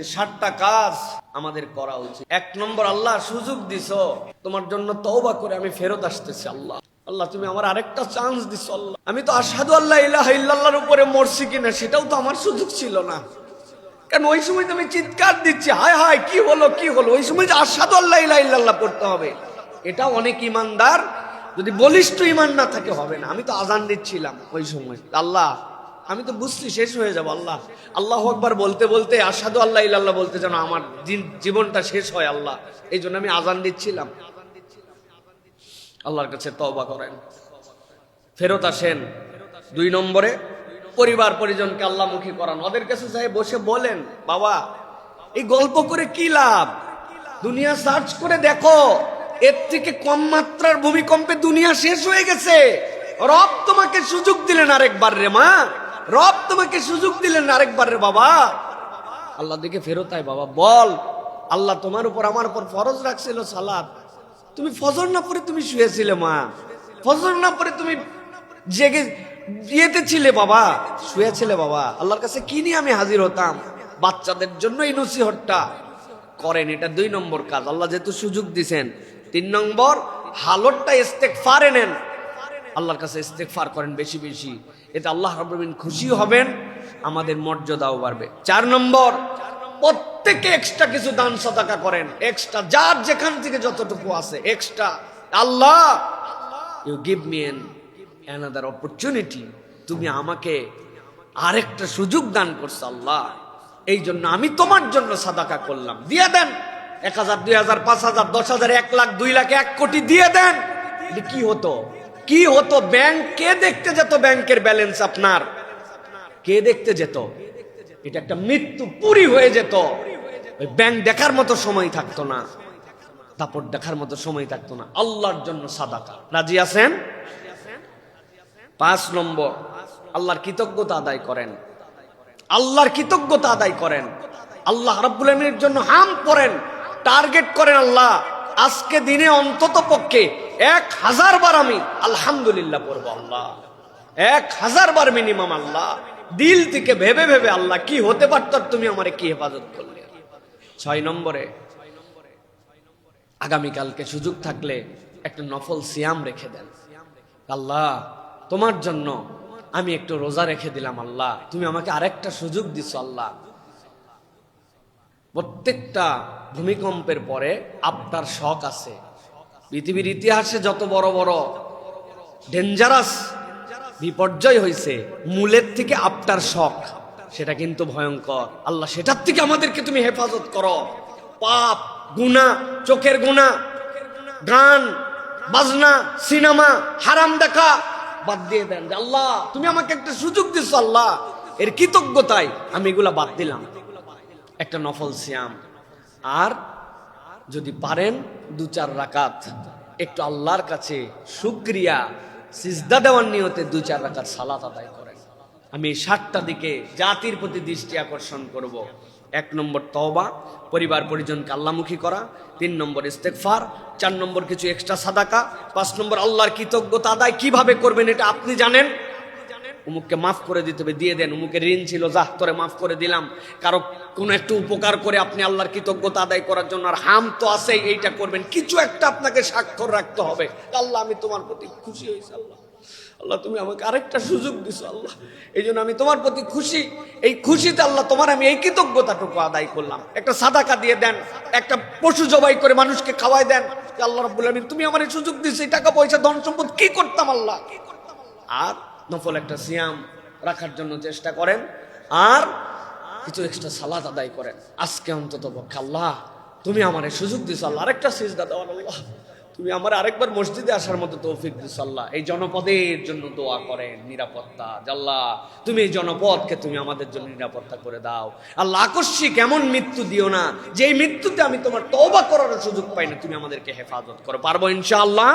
7টা কাজ আমাদের করা উচিত। 1 নম্বর, আল্লাহ সুযোগ দিছো, তোমার জন্য তওবা করে আমি ফেরত আসতেছি। আল্লাহ তুমি আমার আরেকটা চান্স দিছো। আল্লাহ আমি তো আশহাদু আল্লা ইলাহা ইল্লাল্লাহর উপরে মরছি কিনা সেটাও তো আমার সুযোগ ছিল না। কারণ ওই সময় তো আমি চিৎকার দিচ্ছি, হায় হায় কি হলো কি হলো। ওই সময় যে আশহাদু আল্লা ইলাহা ইল্লাল্লাহ পড়তে হবে, এটা অনেক ইমানদার যদি বলিষ্ঠ ইমান না থাকে হবে না। আমি তো আজান দিচ্ছিলাম ওই সময়, আল্লাহ আমি তো বুঝছি শেষ হয়ে যাবো। আল্লাহু আকবার বলতে বলতে আশহাদু আল্লা ইল্লাল্লাহ বলতে যেন আমার জীবনটা শেষ হয়। আল্লাহ এই জন্য আমি আজান দিচ্ছিলাম। আল্লাহর কাছে তওবা করেন, ফেরত আসেন। 2 নম্বরে, পরিবার পরিজনকে আল্লাহমুখী করান। ওদের কাছে যাই বসে বলেন, বাবা এই গল্প করে কি লাভ, দুনিয়া সার্চ করে দেখো, এর থেকে কম মাত্রার ভূমিকম্পে দুনিয়া শেষ হয়ে গেছে। রব তোমাকে সুযোগ দিলেন আরেকবার রে মা, রব তোমাকে সুযোগ দিলেন আরেকবার রে বাবা। আল্লাহ দিকে ফেরত আয় বাবা, বল আল্লাহ তোমার উপর আমার উপর ফরজ রাখছিল সালাত, তুমি ফজর না পড়ে তুমি শুয়েছিলে মা, ফজর না পড়ে তুমি জেগে ইয়েতে ছিলে বাবা, শুয়েছিলে বাবা। আল্লাহর কাছে কি নিয়ে আমি হাজির হতাম। বাচ্চাদের জন্য এই নসিহতটা করেন, এটা 2 নম্বর কাজ। আল্লাহ যেহেতু সুযোগ দিছেন। 3 নম্বর, হালতটা ইস্তেগফারে নেন, আল্লাহর কাছে ইস্তেগফার করেন বেশি বেশি, এতে আল্লাহ রাব্বুল আলামিন খুশি হবেন, আমাদের মর্যাদাও বাড়বে। 4 নম্বর, প্রত্যেকে এক্সট্রা কিছু দান সাদাকা করেন, এক্সট্রা যার যেখান থেকে যতটুকু আছে extra. Allah you give me another opportunity, তুমি আমাকে আরেকটা সুযোগ দান করছো আল্লাহ, এই জন্য আমি তোমার জন্য সাদাকা করলাম। দিয়ে দেন 1000 2000 5000 10000 1 লাখ 2 লাখ 1 কোটি দিয়ে দেন। কি হতো কি হতো, ব্যাংক কে দেখতে যেত, ব্যাংকের ব্যালেন্স আপনার কে দেখতে যেত? এটা একটা মৃত্যু পুরি হয়ে যেত। ওই ব্যাংক দেখার মতো সময় থাকতো না, দাপট দেখার মতো সময় থাকতো না। আল্লাহর জন্য সাদাকা, রাজি আছেন? 5 নম্বর, আল্লাহর কৃতজ্ঞতা আদায় করেন, আল্লাহর কৃতজ্ঞতা আদায় করেন। আল্লাহ রাব্বুল আলামিনের জন্য হাম করেন, টার্গেট করেন, আল্লাহ আজকে দিনে অন্তত পক্ষে 1000 বার আমি আলহামদুলিল্লাহ পড়বো। আল্লাহ 1000 বার মিনিমাম। আল্লাহ দিল থেকে ভেবে ভেবে, আল্লাহ কি হতে পারত, তুমি আমারে কি হেফাজত করলে। 6 নম্বরে, আগামীকালকে সুযোগ থাকলে একটা নফল সিয়াম রেখে দেন। আল্লাহ তোমার জন্য আমি একটু রোজা রেখে দিলাম, আল্লাহ তুমি আমাকে আরেকটা সুযোগ দিছো। আল্লাহ প্রত্যেকটা ভূমিকম্পের পরে আফটার শক আছে। পৃথিবীর ইতিহাসে যত বড় বড় ডেঞ্জারাস বিপর্যয় হয়েছে, মূলের থেকে আফটার শক, সেটা কিন্তু ভয়ঙ্কর। আল্লাহ সেটার থেকে আমাদেরকে তুমি হেফাজত করো। পাপ, গুনাহ, চোখের গুনাহ, গান বাজনা, সিনেমা, হারাম দেখা বাদ দিয়ে দেন। আল্লাহ তুমি আমাকে একটা সুযোগ দিছো, আল্লাহ এর কৃতজ্ঞতায় আমি এগুলা বাদ দিলাম। একটা নফল সিয়াম, আর যদি পারেন 2-4 রাকাত একটু আল্লাহর কাছে শুকরিয়া সিজদা দেওয়ার নিয়তে 2-4 রাকাত সালাত আদায় করেন। আমি এই 7টা দিকে জাতির প্রতি দৃষ্টি আকর্ষণ করব। 1 নম্বর তওবা, পরিবার পরিজনকে আল্লাহমুখী করা। 3 নম্বর ইস্তেগফার। 4 নম্বর কিছু এক্সট্রা সাদাকা। 5 নম্বর আল্লাহর কৃতজ্ঞতা আদায় কিভাবে করবেন এটা আপনি জানেন। উমুককে মাফ করে দিতে হবে, দিয়ে দেন। উমুকের ঋণ ছিল, যাহ তোরে মাফ করে দিলাম। কারো কোনো একটু উপকার করে আপনি আল্লাহর কৃতজ্ঞতা আদায় করার জন্য, আর হাম তো আছে, এইটা করবেন। কিছু একটা আপনাকে স্বাক্ষর রাখতে হবে, আল্লাহ আমি তোমার প্রতি খুশি হয়েছি। আল্লাহ তুমি আমাকে আরেকটা সুযোগ দিছো, আল্লাহ এই জন্য আমি তোমার প্রতি খুশি। এই খুশিতে আল্লাহ তোমার আমি এই কৃতজ্ঞতাটুকু আদায় করলাম। একটা সাদাকা দিয়ে দেন, একটা পশু জবাই করে মানুষকে খাওয়াই দেন। আল্লাহ রাব্বুল আলামিন তুমি আমার এই সুযোগ দিছো, এই টাকা পয়সা ধন সম্পদ কি করতাম আল্লাহ। আর নফল একটা সিয়াম রাখার জন্য চেষ্টা করেন, আর কিছু এক্সট্রা সালাত আদায় করেন আজকে অন্তত পক্ষে। আল্লাহ তুমি আমার এই সুযোগ দিছো, আল্লাহ আরেকটা সিজদা দেওয়ার, আল্লাহ তুমি আমার আরেকবার মসজিদে আসার মতো তৌফিক দিছো। আল্লাহ এই জনপদের জন্য দোয়া করেন, নিরাপত্তা। আল্লাহ তুমি এই জনপদকে তুমি আমাদের জন্য নিরাপত্তা করে দাও। আল্লাহ আকস্মিক এমন মৃত্যু দিও না যে এই মৃত্যুতে আমি তোমার তওবা করার সুযোগ পাই না, তুমি আমাদেরকে হেফাজত করো। পারবো ইনশাআল্লাহ।